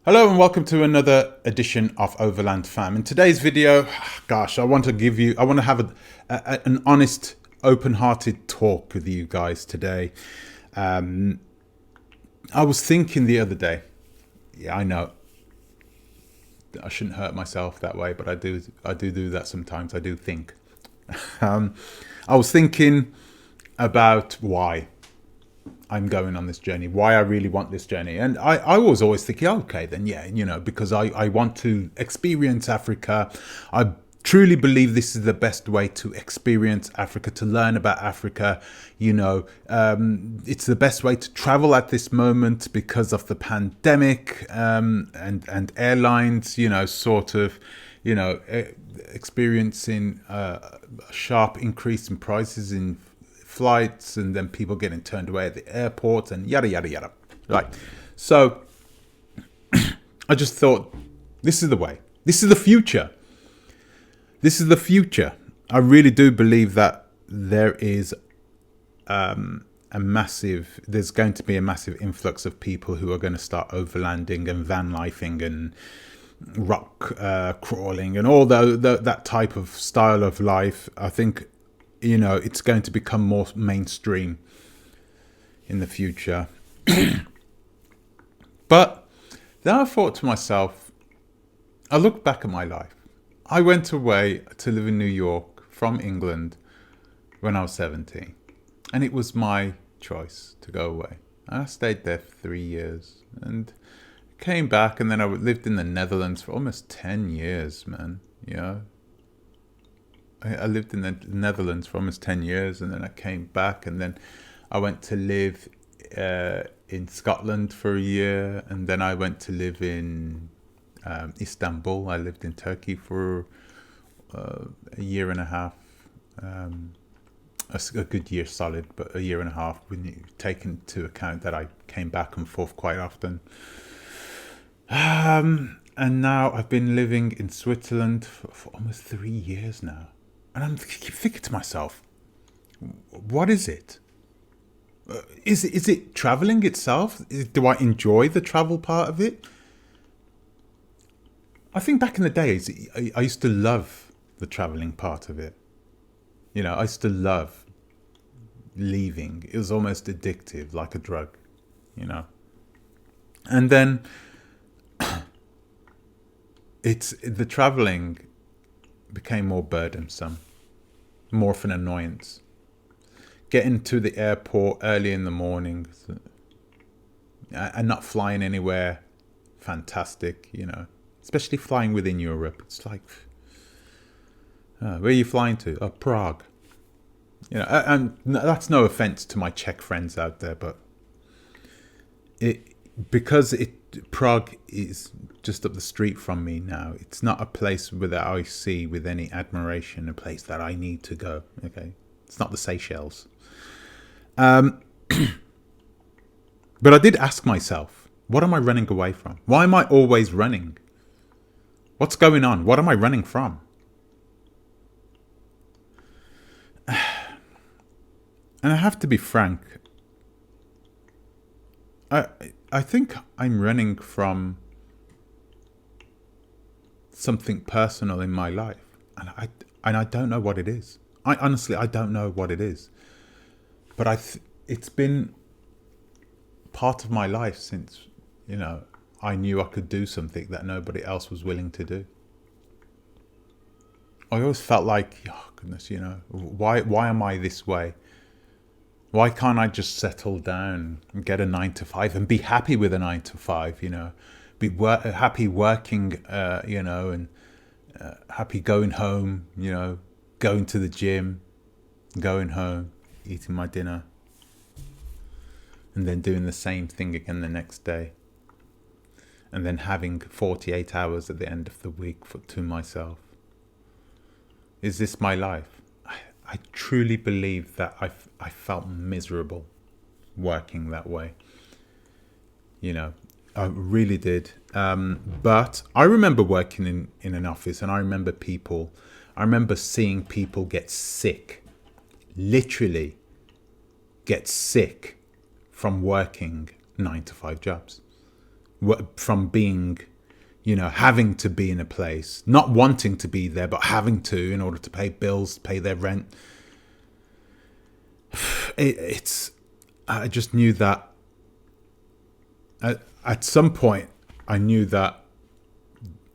Hello and welcome to another edition of Overland Fam. In today's video, I want to have an honest, open-hearted talk with you guys today. I was thinking the other day, yeah, I know, I shouldn't hurt myself that way, but I do that sometimes. I do think. I was thinking about why I'm going on this journey, why I really want this journey. And I was always thinking, okay, then yeah, because I want to experience Africa. I truly believe this is the best way to experience Africa, to learn about Africa. It's the best way to travel at this moment because of the pandemic and airlines, experiencing a sharp increase in prices in flights, and then people getting turned away at the airport and yada yada yada. Right. So I just thought, this is the way. This is the future. This is the future. I really do believe that there is there's going to be a massive influx of people who are going to start overlanding and van lifing and rock crawling and all that type of style of life. I think it's going to become more mainstream in the future. But then I thought to myself, I looked back at my life. I went away to live in New York from England when I was 17. And it was my choice to go away. I stayed there for 3 years and came back, and then I lived in the Netherlands for almost 10 years, man. I lived in the Netherlands for almost 10 years, and then I came back, and then I went to live in Scotland for a year, and then I went to live in Istanbul. I lived in Turkey for a year and a half, a good year solid, but a year and a half when you take into account that I came back and forth quite often. And now I've been living in Switzerland for almost 3 years now. And I'm thinking to myself, what is it? Is it traveling itself? Do I enjoy the travel part of it? I think back in the days, I used to love the traveling part of it. I used to love leaving. It was almost addictive, like a drug, And then the traveling became more burdensome, more of an annoyance. Getting to the airport early in the morning and not flying anywhere, fantastic, especially flying within Europe. It's like, where are you flying to? Oh, Prague. And that's no offense to my Czech friends out there, but Prague is just up the street from me now. It's not a place that I see with any admiration, a place that I need to go. Okay, it's not the Seychelles. But I did ask myself, what am I running away from? Why am I always running? What's going on? What am I running from? And I have to be frank. I think I'm running from something personal in my life, and I don't know what it is. I honestly don't know what it is, but it's been part of my life since I knew I could do something that nobody else was willing to do. I always felt like, oh goodness, why am I this way? Why can't I just settle down and get a 9 to 5 and be happy with a 9 to 5, be happy working, and happy going home, going to the gym, going home, eating my dinner, and then doing the same thing again the next day. And then having 48 hours at the end of the week to myself. Is this my life? I truly believe that I felt miserable working that way. I really did. But I remember working in an office, and I remember seeing people get sick, literally get sick from working 9 to 5 jobs. from being, having to be in a place, not wanting to be there, but having to in order to pay bills, pay their rent. I just knew that at some point I knew that,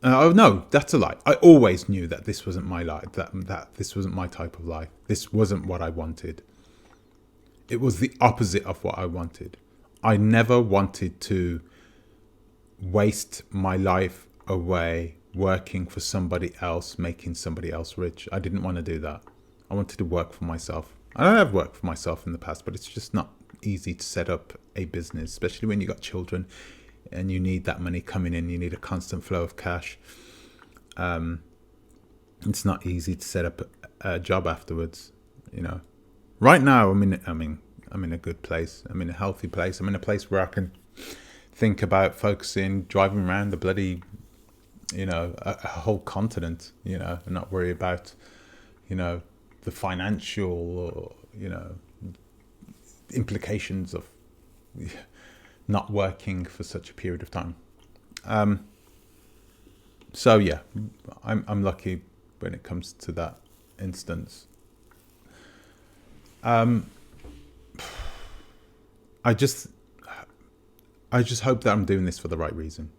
oh no, that's a lie. I always knew that this wasn't my life, that this wasn't my type of life. This wasn't what I wanted. It was the opposite of what I wanted. I never wanted to waste my life away working for somebody else, making somebody else rich. I didn't want to do that. I wanted to work for myself. I have worked for myself in the past, but it's just not easy to set up a business, especially when you got children and you need that money coming in. You need a constant flow of cash. It's not easy to set up a job afterwards. Right now I'm in a good place. I'm in a healthy place. I'm in a place where I can think about focusing, driving around the bloody, a whole continent, and not worry about, the financial or, implications of not working for such a period of time. So yeah, I'm lucky when it comes to that instance. I just hope that I'm doing this for the right reason.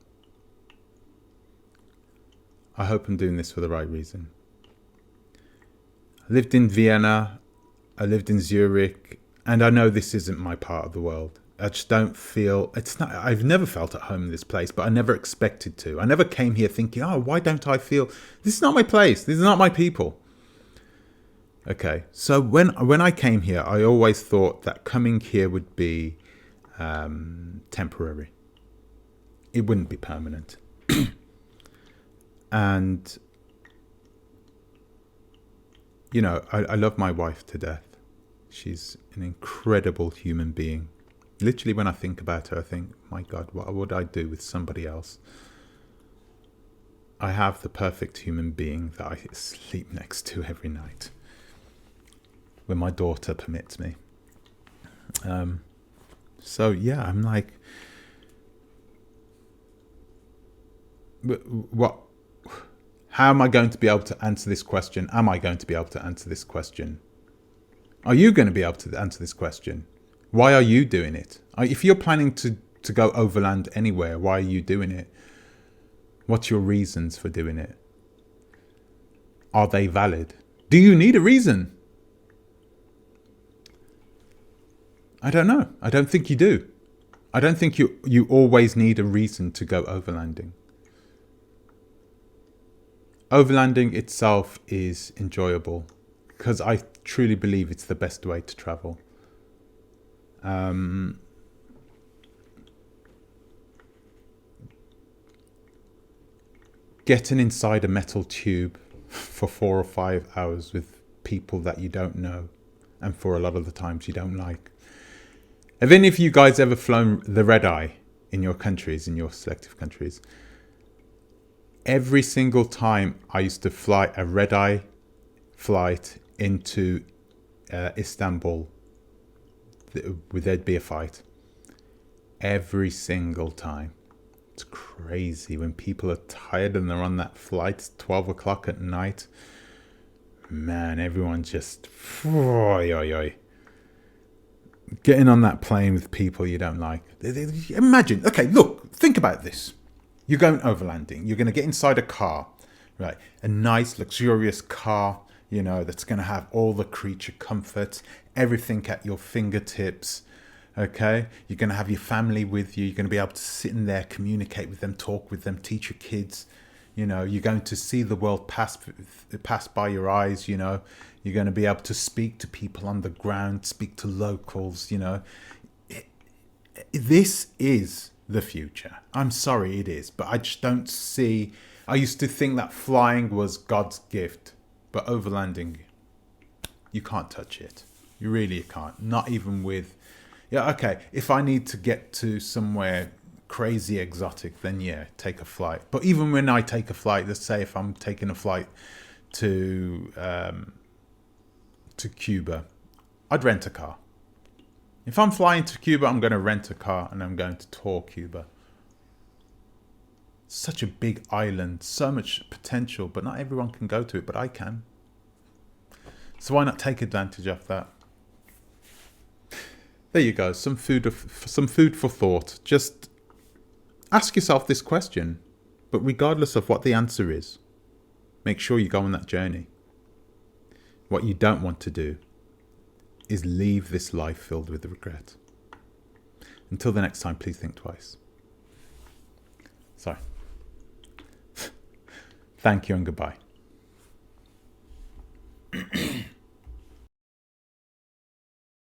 I hope I'm doing this for the right reason. I lived in Vienna, I lived in Zurich, and I know this isn't my part of the world. I just don't feel, I've never felt at home in this place, but I never expected to. I never came here thinking, oh, why don't I feel, this is not my place, this is not my people. Okay, so when I came here, I always thought that coming here would be temporary. It wouldn't be permanent. And, I love my wife to death. She's an incredible human being. Literally, when I think about her, I think, my God, what would I do with somebody else? I have the perfect human being that I sleep next to every night, when my daughter permits me. So yeah, I'm like, what? How am I going to be able to answer this question? Am I going to be able to answer this question? Are you going to be able to answer this question? Why are you doing it? If you're planning to go overland anywhere, why are you doing it? What's your reasons for doing it? Are they valid? Do you need a reason? I don't know. I don't think you do. I don't think you always need a reason to go overlanding. Overlanding itself is enjoyable because I truly believe it's the best way to travel. Getting inside a metal tube for 4 or 5 hours with people that you don't know, and for a lot of the times you don't like. Have any of you guys ever flown the red eye in your countries, in your selective countries? Every single time I used to fly a red eye flight into Istanbul, there'd be a fight. Every single time. It's crazy when people are tired and they're on that flight. It's 12 o'clock at night. Man, everyone's just getting on that plane with people you don't like. Imagine, okay, look, think about this. You're going overlanding. You're going to get inside a car, right? A nice, luxurious car, that's going to have all the creature comforts, everything at your fingertips, okay? You're going to have your family with you. You're going to be able to sit in there, communicate with them, talk with them, teach your kids. You're going to see the world pass by your eyes, You're going to be able to speak to people on the ground, speak to locals, This is the future. I'm sorry, it is, but I just don't see. I used to think that flying was God's gift, but overlanding, you can't touch it. You really can't. Not even with, okay, if I need to get to somewhere crazy exotic, then yeah, take a flight. But even when I take a flight, let's say if I'm taking a flight to Cuba, I'd rent a car. If I'm flying to Cuba, I'm going to rent a car and I'm going to tour Cuba. Such a big island, so much potential, but not everyone can go to it, but I can. So why not take advantage of that? There you go, some food for thought. Just ask yourself this question, but regardless of what the answer is, make sure you go on that journey. What you don't want to do is leave this life filled with regret. Until the next time, please think twice. Sorry. Thank you and goodbye.